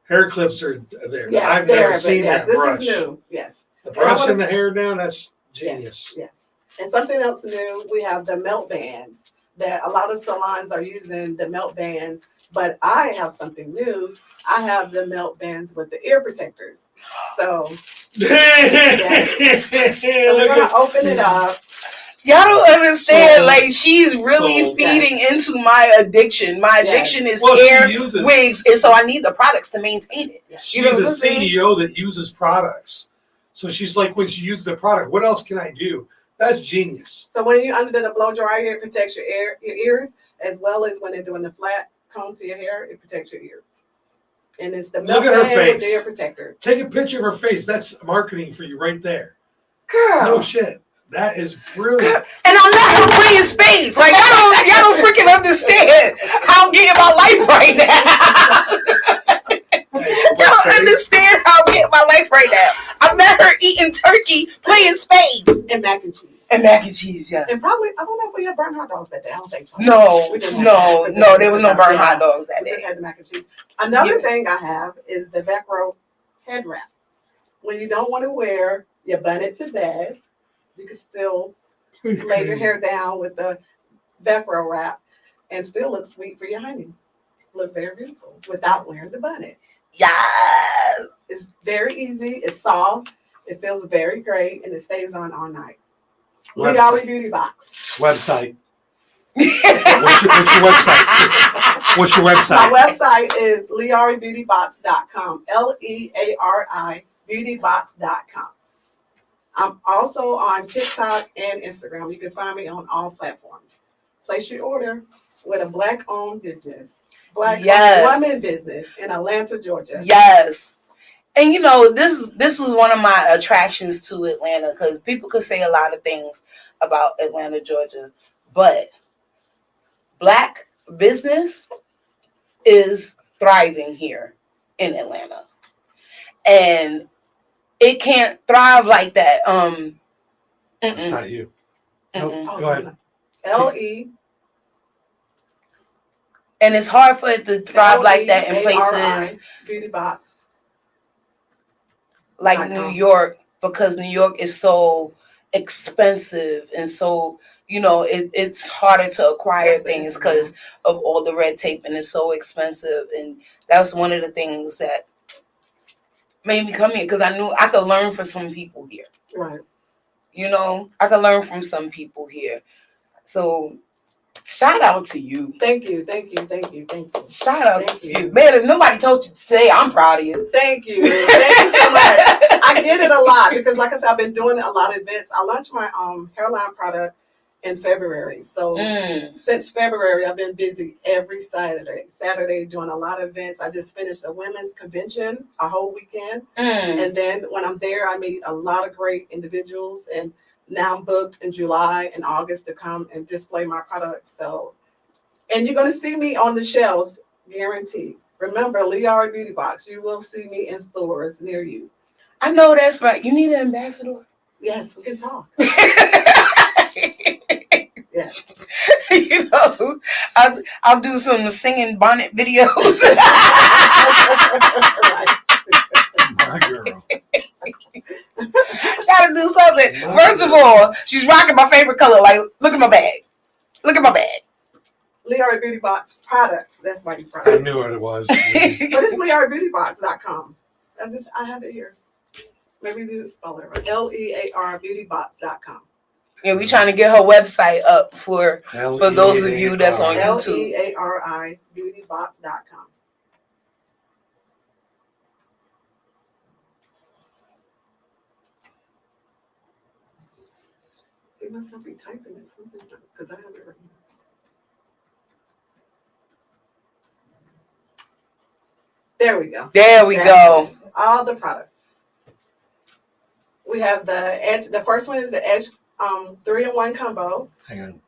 Hair clips are there. Yeah, I've there, never but seen yes, that this brush. is new. Yes. The And I brush wanna- and the hair down, that's genius. Yes. Yes. And something else new, we have the melt bands that a lot of salons are using the melt bands, but I have something new. I have the melt bands with the ear protectors. So, so we're gonna open it up. Y'all don't understand. So- like, she's really so- feeding into my addiction. My Yes. addiction is Well, she hair, uses- wigs, and so I need the products to maintain it. She's know a what I'm saying? CEO that uses products. So she's like, when she uses the product, what else can I do? That's genius. So when you're under the blow dryer, it protects your ears, as well as when they're doing the flat comb to your hair, it protects your ears. And it's the Look melt at her band with face. the ear protector. Take a picture of her face. That's marketing for you right there. Girl. No shit. That is brilliant. And I'm not her bringing space. Like, y'all don't freaking understand how I'm getting my life right now. Y'all don't understand how I'm getting my life right now. I met her eating turkey, playing spades. And mac and cheese. And mac and cheese, yes. And probably, I don't know if we had burnt hot dogs that day. I don't think so. No, We didn't have no, that. no, there was no burnt Yeah. hot dogs that We just day. had the mac and cheese. Another Yeah. thing I have is the Velcro head wrap. When you don't want to wear your bonnet to bed, you can still lay your hair down with the Velcro wrap and still look sweet for your honey. Look very beautiful without wearing the bonnet. Yes. It's very easy. It's soft. It feels very great, and it stays on all night. Liari Beauty Box. Website. What's your website? What's your My website? website is learibeautybox.com. Leari beautybox.com. I'm also on TikTok and Instagram. You can find me on all platforms. Place your order with a Black-owned business, Black-owned Yes. woman business in Atlanta, Georgia. Yes. And you know, this was one of my attractions to Atlanta, because people could say a lot of things about Atlanta, Georgia, but Black business is thriving here in Atlanta, and it can't thrive like that. That's not you. Nope. Mm-mm. Go ahead. LE. And it's hard for it to thrive like that in places LEARI, Beauty Box. like New York, because New York is so expensive, and so, you know, it's harder to acquire things because of all the red tape, and it's so expensive. And that was one of the things that made me come here, because I knew I could learn from some people here. Right. You know, I could learn from some people here. So shout out to you. Thank you. Thank you. Thank you. Thank you. Shout out to you. Man, if nobody told you today, I'm proud of you. Thank you. Thank you so much. I get it a lot because, like I said, I've been doing a lot of events. I launched my hairline product in February. So since February, I've been busy every Saturday doing a lot of events. I just finished a women's convention a whole weekend. And then when I'm there, I meet a lot of great individuals. And now I'm booked in July and August to come and display my products. So, and you're going to see me on the shelves, guaranteed. Remember, BFAM Beauty Box. You will see me in stores near you. I know that's right. You need an ambassador? Yes, we can talk. Yes. You know, I'll do some singing bonnet videos. My girl. Gotta do something. First of all, she's rocking my favorite color. Like, look at my bag. Look at my bag. BFAM Beauty Box products. That's my I product. knew what it was. But it's BFAMBeautyBox.com. I have it here. Maybe you didn't spell it right. LEARBeautyBox.com. Yeah, we trying to get her website up for those of you that's on YouTube. LEARBeautyBox.com. They must not be typing it something because I have it right here. There we go. There we go. All the products. We have the Edge. The first one is the Edge 3-in-1 combo. Hang on.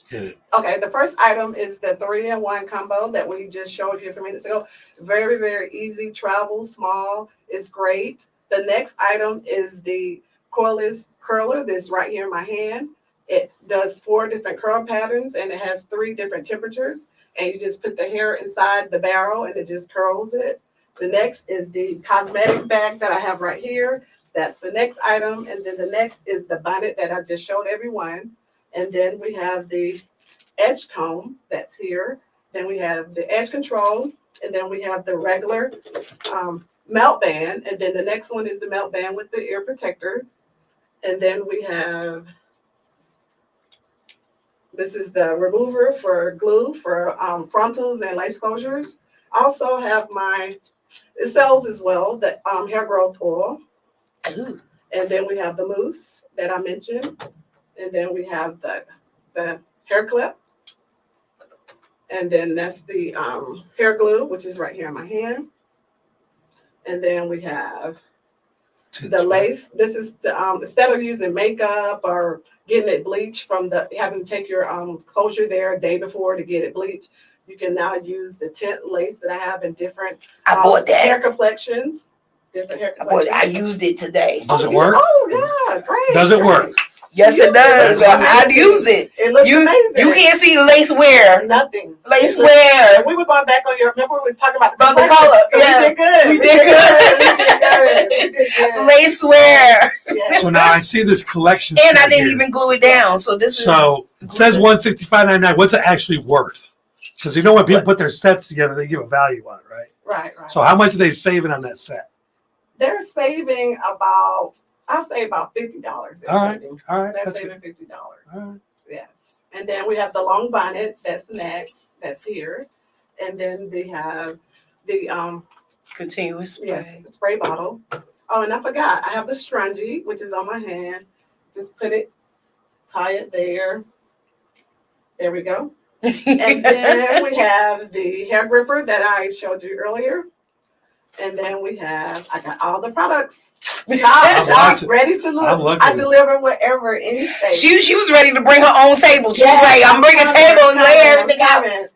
Hit it. Okay, the first item is the 3-in-1 combo that we just showed you a few minutes ago. Very, very easy, travel, small. It's great. The next item is the cordless curler that's right here in my hand. It does 4 different curl patterns and it has 3 different temperatures. And you just put the hair inside the barrel and it just curls it. The next is the cosmetic bag that I have right here. That's the next item. And then the next is the bonnet that I just showed everyone. And then we have the edge comb that's here. Then we have the edge control. And then we have the regular melt band. And then the next one is the melt band with the ear protectors. And then we have, this is the remover for glue for frontals and lace closures. I also have it sells as well, the hair growth oil. Ooh. And then we have the mousse that I mentioned. And then we have the hair clip. And then that's the hair glue, which is right here in my hand. And then we have the lace. This is to, instead of using makeup or getting it bleached having to take your closure there a day before to get it bleached, you can now use the tint lace that I have in different hair complexions. Different hair complexions. I used it today. Does it work? Oh yeah, great. Does it work? Yes, it does. I use it. It looks amazing. You can't see lace wear. Nothing. Lace wear. We were going back on remember we were talking about the color. So yeah. We did good. We did good. Lace wear. Yeah. So now I see this collection. And I didn't even glue it down. So this is. So it says $165.99. What's it actually worth? Because you know when people put their sets together, they give a value on it, right? Right. So how much are they saving on that set? They're saving about, I'll say about $50. All right. That's saving $50. All right. Yes. And then we have the long bonnet. That's next. That's here. And then they have the continuous spray. Yes, spray bottle. Oh, and I forgot. I have the scrunchie, which is on my hand. Just tie it there. There we go. And then we have the hair gripper that I showed you earlier. And then I got all the products. Shop, ready to look. I deliver wherever, any state. She was ready to bring her own table. She was like, I'm bringing a table and lay everything out. And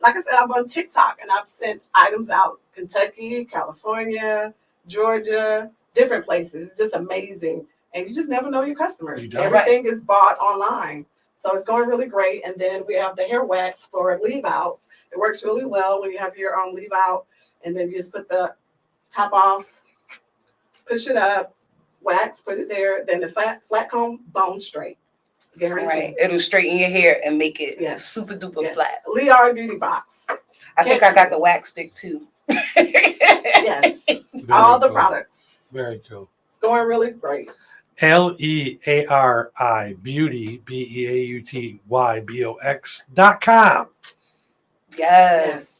like I said, I'm on TikTok and I've sent items out Kentucky, California, Georgia, different places. It's just amazing. And you just never know your customers. Everything is bought online. So it's going really great. And then we have the hair wax for leave outs. It works really well when you have your own leave out. And then you just put the top off, push it up, wax, put it there. Then the flat comb, bone straight. Guaranteed. Right. It'll straighten your hair and make it super duper flat. Lear Beauty Box. I think I got the wax stick too. Yes. All the products. Very cool. It's going really great. LEARI Beauty BEAUTYBOX.com. Yes.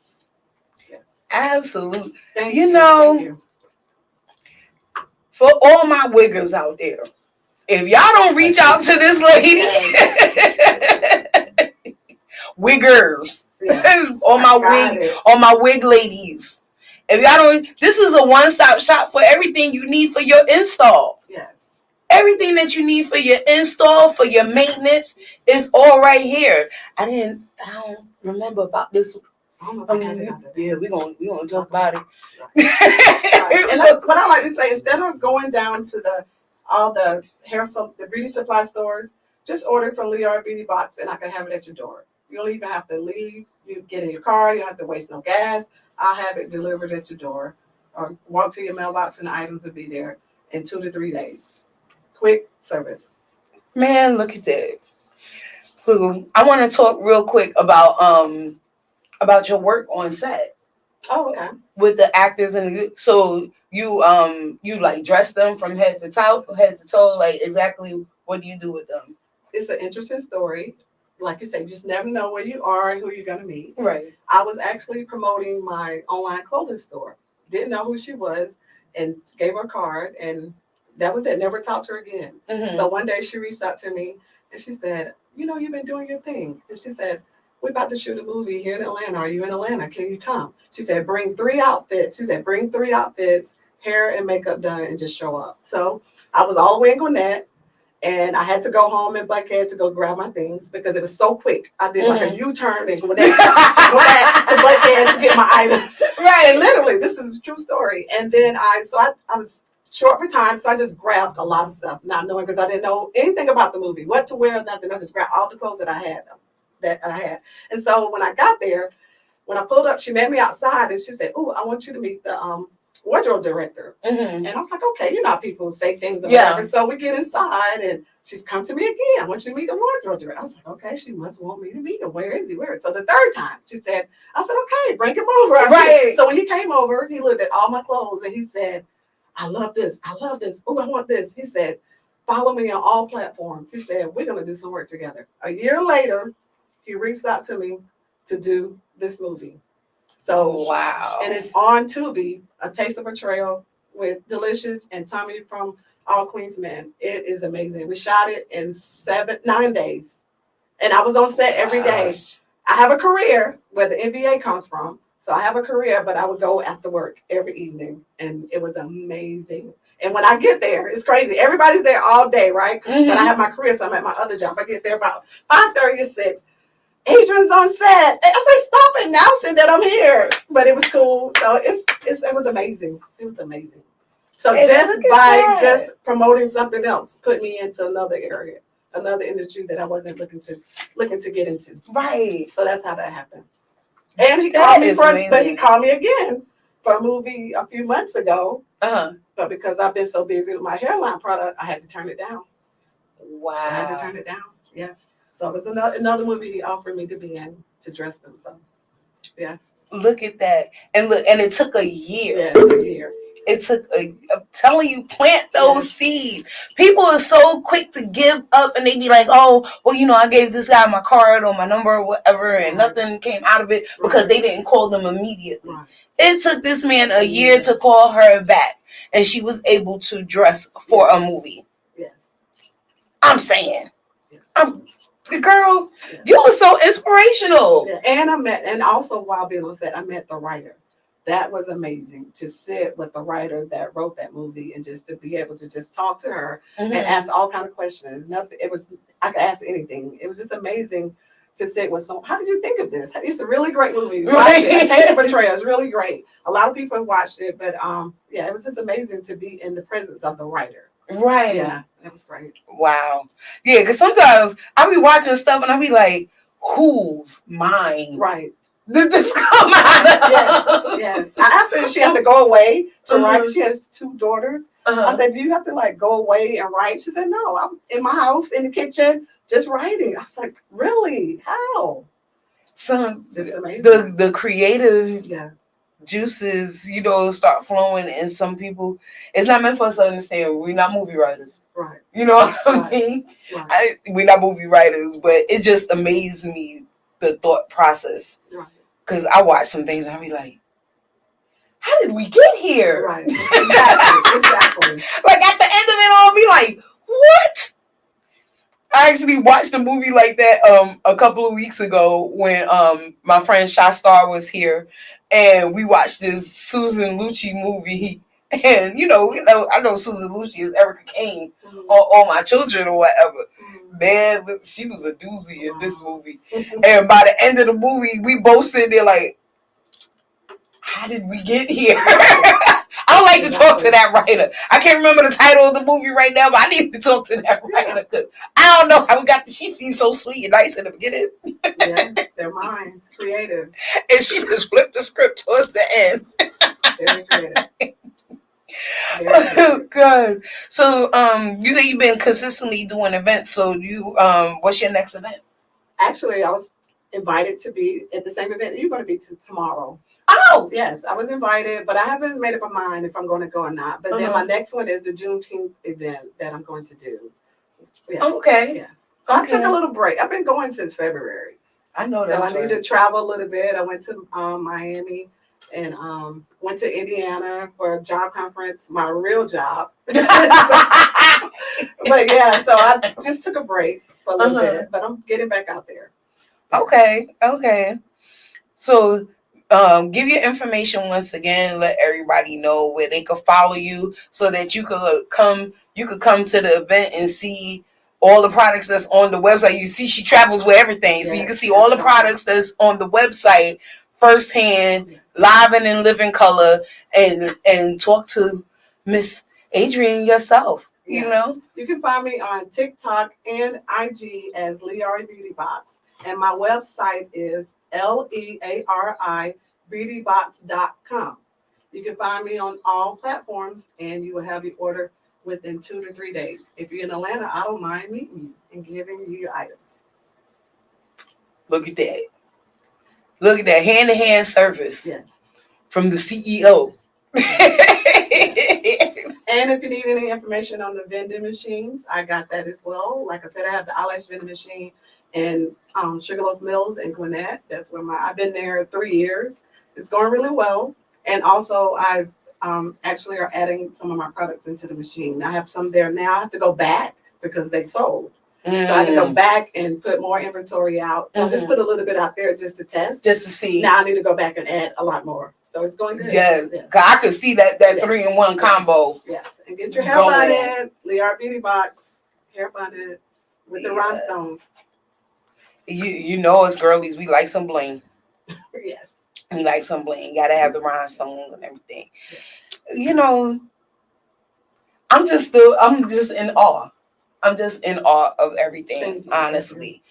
Absolutely. Thank you. Thank you. For all my wiggers out there, if y'all don't reach out to this lady, wiggers, all my wig ladies, if y'all don't, this is a one-stop shop for everything you need for your install. Yes. Everything that you need for your install, for your maintenance, is all right here. I don't remember about this. Yeah, we're gonna talk about it. Right. And what I like to say, instead of going down to all the the beauty supply stores, just order from Lear Beauty Box and I can have it at your door. You don't even have to leave. You get in your car, you don't have to waste no gas. I'll have it delivered at your door or walk to your mailbox and the items will be there in 2 to 3 days. Quick service. Man, look at that. Pooh, I want to talk real quick about your work on set. Oh, okay. With the actors so you like dress them from head to toe, like exactly what do you do with them? It's an interesting story. Like you said, you just never know where you are and who you're gonna meet. Right. I was actually promoting my online clothing store. Didn't know who she was and gave her a card and that was it. Never talked to her again. Mm-hmm. So one day she reached out to me and she said, you've been doing your thing. And she said, we're about to shoot a movie here in Atlanta. Are you in Atlanta? Can you come? She said, bring 3 outfits. She said, bring 3 outfits, hair and makeup done, and just show up. So I was all the way in Gwinnett, and I had to go home in Buckhead to go grab my things because it was so quick. I did like a U-turn in Gwinnett to go back to Buckhead to get my items. Right. And literally, this is a true story. And then I was short for time, so I just grabbed a lot of stuff, not knowing because I didn't know anything about the movie, what to wear, nothing. I just grabbed all the clothes that I had. And so when I got there, when I pulled up, she met me outside and she said, "Oh, I want you to meet the wardrobe director." Mm-hmm. And I was like, "Okay, people say things or whatever." So we get inside and she's come to me again. "I want you to meet the wardrobe director." I was like, "Okay, she must want me to meet him. Where is he? Where?" So the third time I said, "Okay, bring him over." Right. So when he came over, he looked at all my clothes and he said, "I love this. I love this. Oh, I want this." He said, "Follow me on all platforms." He said, "We're going to do some work together." A year later, he reached out to me to do this movie. So wow. And it's on Tubi, A Taste of Betrayal with Delicious and Tommy from All Queens Men. It is amazing. We shot it in 9 days. And I was on set every day. I have a career where the NBA comes from. So I have a career, but I would go after work every evening. And it was amazing. And when I get there, it's crazy. Everybody's there all day, right? Mm-hmm. But I have my career, so I'm at my other job. I get there about 5:30 or 6. Adrienne's on set. I say, "Stop announcing that I'm here." But it was cool. So it was amazing. It was amazing. So just promoting something else put me into another area, another industry that I wasn't looking to get into. Right. So that's how that happened. And he called me but he called me again for a movie a few months ago. Uh-huh. But because I've been so busy with my hairline product, I had to turn it down. Wow. I had to turn it down. Yes. So it was another movie he offered me to be in to dress them. So, yes. Look at that. And it took a year. Yeah, a year. It took I'm telling you, plant those seeds. People are so quick to give up and they be like, "Oh, well, I gave this guy my card or my number or whatever and nothing came out of it because they didn't call them immediately." Right. It took this man a year to call her back and she was able to dress for a movie. Yes. I'm saying. Girl, you were so inspirational. Yeah. And also while being on set, I met the writer. That was amazing to sit with the writer that wrote that movie and just to be able to just talk to her and ask all kind of questions. Nothing. It was I could ask anything. It was just amazing to sit with someone. How did you think of this? It's a really great movie. Watch it. Taste of Betrayal is really great. A lot of people have watched it, but yeah, it was just amazing to be in the presence of the writer. Right. Yeah, that was great. Wow. Yeah, because sometimes I'll be watching stuff and I'll be like, whose mind Right. did this come out of? Yes. I asked her if she had to go away to write. She has 2 daughters. I said, do you have to like go away and write? She said, no, I'm in my house in the kitchen just writing. I was like, really? How? So Just amazing. the creative Yeah. juices, start flowing, and some people, it's not meant for us to understand. We're not movie writers. Right. You know what I mean? Right. We're not movie writers, but it just amazed me, the thought process. Right. Because I watch some things and I be like, how did we get here? Right. Exactly. Like at the end of it all, I'll be like, what? I actually watched a movie like that a couple of weeks ago when my friend Shastar was here, and we watched this Susan Lucci movie. And I know Susan Lucci is Erica Kane on All My Children or whatever. Man, she was a doozy in this movie. And by the end of the movie, we both sit there like, how did we get here? I would like to talk to that writer. I can't remember the title of the movie right now, but I need to talk to that writer. Cause I don't know how we got she seemed so sweet and nice in the beginning. Yes, their minds, creative. And she just flipped the script towards the end. Very creative. Oh, God. So you say you've been consistently doing events. So you what's your next event? Actually, I was invited to be at the same event that you're going to be to tomorrow. Oh, Yes, I was invited, but I haven't made up my mind if I'm going to go or not. But then my next one is the Juneteenth event that I'm going to do. Yeah. okay. Yes. So I took a little break. I've been going since February. I know So that's I need to travel a little bit. I went to Miami and went to Indiana for a job conference, my real job. But yeah, so I just took a break for a little bit, but I'm getting back out there. Okay. So give your information once again. Let everybody know where they could follow you, so that you could come to the event and see all the products that's on the website. You see, she travels with everything, so you can see all the products that's on the website firsthand, live and in living color, and talk to Miss Adriene yourself. Yes. You know, you can find me on TikTok and IG as Leari Beauty Box, and my website is LEARI beautybox.com. You can find me on all platforms, and you will have your order within 2 to 3 days. If you're in Atlanta, I don't mind meeting you and giving you your items. look at that. Look at that hand-to-hand service Yes. from the CEO. And if you need any information on the vending machines, I got that as well. Like I said, I have the eyelash vending machine in Sugarloaf Mills in Gwinnett. That's where I've been there 3 years. It's going really well. And also I've actually are adding some of my products into the machine. I have some there now. I have to go back because they sold. So I had to go back and put more inventory out. So I just put a little bit out there just to test. Just to see. Now I need to go back and add a lot more. So it's going good. Yeah, cause I could see that 3-in-1 combo. Yes, and get your hair bonned, Lear Beauty Box, hair bonned with the rhinestones. You know us girlies, we like some bling. Yes. We like some bling. Gotta have the rhinestones and everything. You know, I'm just in awe. I'm just in awe of everything, honestly.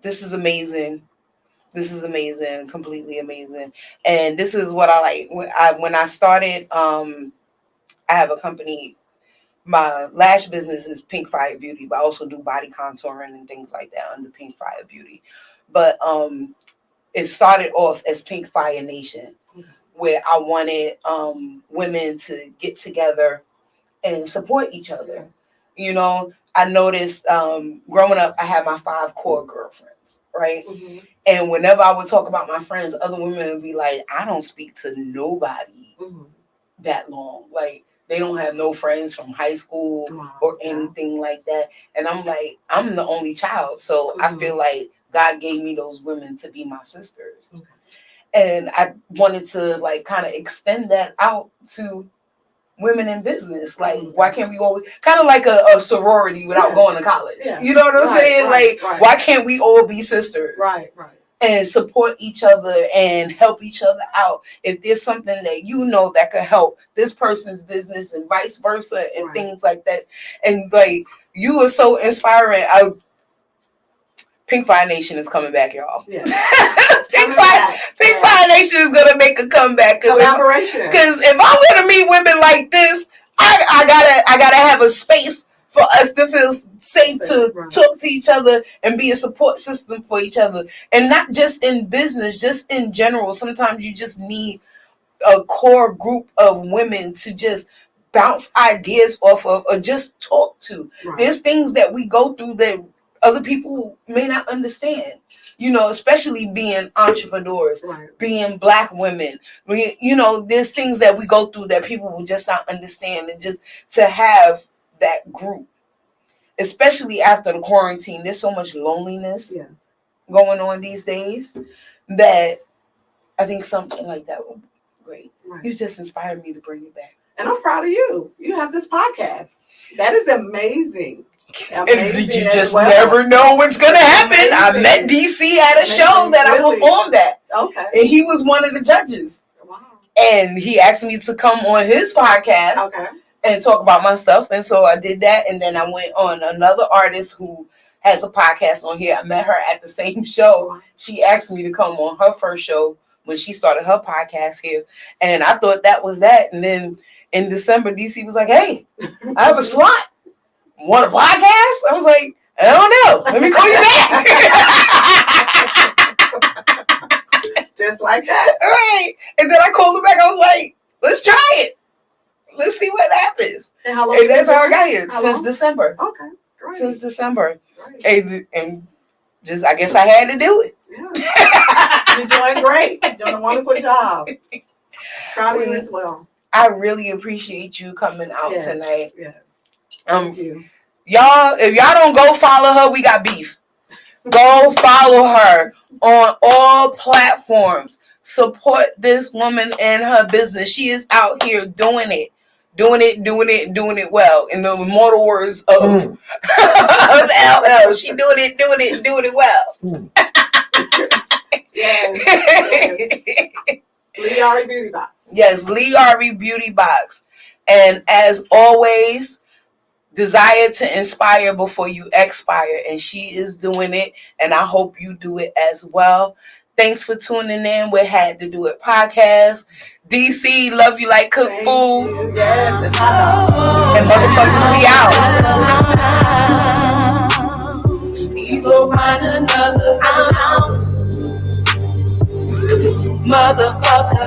This is amazing. This is amazing, completely amazing. And this is what I like. When I started, I have a company. My lash business is Pink Fire Beauty, but I also do body contouring and things like that under Pink Fire Beauty. But it started off as Pink Fire Nation, where I wanted women to get together and support each other. You know, I noticed growing up, I had my 5 core girlfriends, right? Mm-hmm. And whenever I would talk about my friends, other women would be like, I don't speak to nobody that long. Like, They don't have no friends from high school or anything like that. And I'm like, I'm the only child. So I feel like God gave me those women to be my sisters. And I wanted to like kind of extend that out to women in business. Like, why can't we always kind of like a sorority without going to college? You know what I'm saying? Why can't we all be sisters? And support each other and help each other out. If there's something that you know that could help this person's business and vice versa and things like that. And like, you are so inspiring. Pink Fire Nation is coming back, y'all. Pink Fire Nation is gonna make a comeback. Collaboration. Because if I'm gonna meet women like this, I gotta have a space for us to feel safe to talk to each other and be a support system for each other. And not just in business, just in general. Sometimes you just need a core group of women to just bounce ideas off of or just talk to. There's things that we go through that other people may not understand, you know, especially being entrepreneurs, being Black women. There's things that we go through that people will just not understand. And just to have that group, especially after the quarantine, there's so much loneliness going on these days that I think something like that would be great. You just inspired me to bring it back. And I'm proud of you. You have this podcast. That is amazing. And you just never know what's going to happen. I met DC at a show that I performed at. And he was one of the judges. And he asked me to come on his podcast and talk about my stuff. And so I did that. And then I went on another artist who has a podcast on here. I met her at the same show. She asked me to come on her first show when she started her podcast here. And I thought that was that. And then in December, DC was like, hey, I have a slot. Want a podcast? I was like, I don't know. Let me call you back. Just like that. All right. And then I called her back. I was like, let's try it. Let's see what happens. And that's how I got here. Since December. Okay. Great. Since December. And just, I guess I had to do it. Yeah. You're doing great. You're doing a wonderful job. Proud of you as well. I really appreciate you coming out tonight. Yes. Thank you. Y'all, if y'all don't go follow her, we got beef. Go follow her on all platforms. Support this woman and her business. She is out here doing it well. In the immortal words of LL, she doing it well. Yes. Lee Ari Beauty Box. Yes, Lee Ari Beauty Box. And as always, desire to inspire before you expire. And she is doing it. And I hope you do it as well. Thanks for tuning in with Hadtadoit Podcast. DC, love you like cooked food. You. Yes, it's and motherfuckers be out. Please go find another motherfucker.